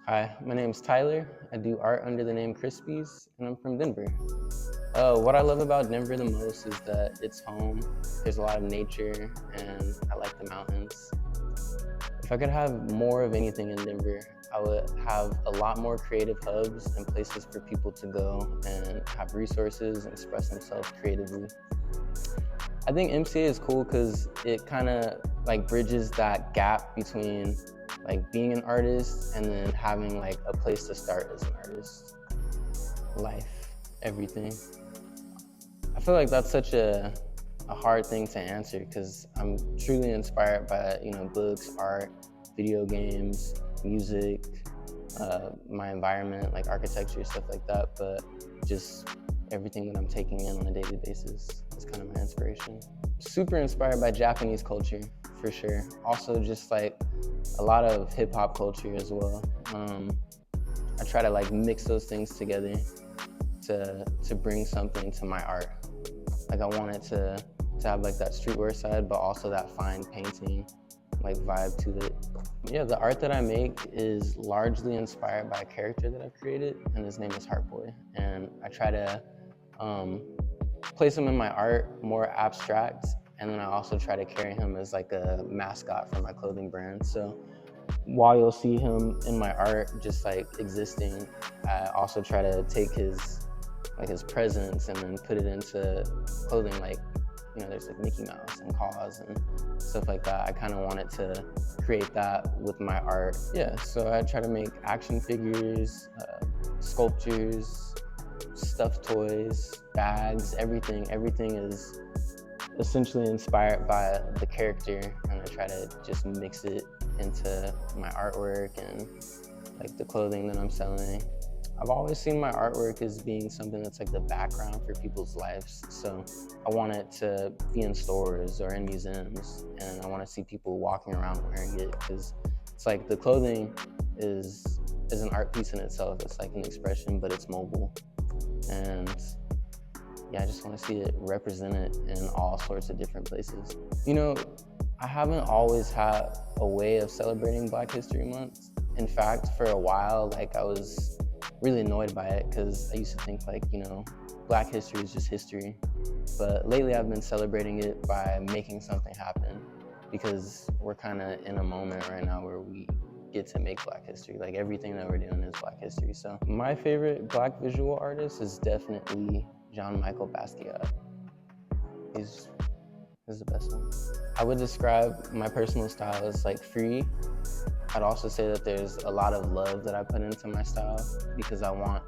Hi, my name's Tyler. I do art under the name Crispysz, and I'm from Denver. What I love about Denver the most is that it's home. There's a lot of nature, and I like the mountains. If I could have more of anything in Denver, I would have a lot more creative hubs and places for people to go and have resources and express themselves creatively. I think MCA is cool because it kind of like bridges that gap between like being an artist and then having like a place to start as an artist. Life, everything. I feel like that's such a hard thing to answer because I'm truly inspired by books, art, video games, music, my environment, like architecture, stuff like that. But just everything that I'm taking in on a daily basis is kind of my inspiration. Super inspired by Japanese culture, for sure. Also just like a lot of hip hop culture as well. I try to like mix those things together to bring something to my art. Like I want it to have like that streetwear side, but also that fine painting like vibe to it. Yeah, the art that I make is largely inspired by a character that I've created, and his name is Heartboy. And I try to place him in my art more abstract, and then I also try to carry him as like a mascot for my clothing brand. So while you'll see him in my art just like existing, I also try to take his presence and then put it into clothing, like there's like Mickey Mouse and Claus and stuff like that. I kind of wanted to create that with my art. Yeah, so I try to make action figures, sculptures, stuffed toys, bags, everything. Everything is essentially inspired by the character, and I try to just mix it into my artwork and like the clothing that I'm selling. I've always seen my artwork as being something that's like the background for people's lives. So I want it to be in stores or in museums, and I want to see people walking around wearing it, because it's like the clothing is an art piece in itself. It's like an expression, but it's mobile. And yeah, I just want to see it represented in all sorts of different places. I haven't always had a way of celebrating Black History Month. In fact, for a while, like I was really annoyed by it because I used to think like, Black history is just history. But lately I've been celebrating it by making something happen, because we're kind of in a moment right now where we get to make Black history. Like everything that we're doing is Black history. So my favorite Black visual artist is definitely Jean-Michel Basquiat. He's the best one. I would describe my personal style as like free. I'd also say that there's a lot of love that I put into my style, because I want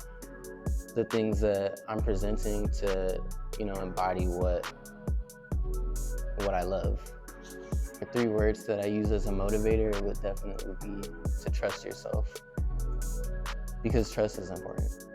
the things that I'm presenting to, embody what I love. The 3 words that I use as a motivator would definitely be to trust yourself, because trust is important.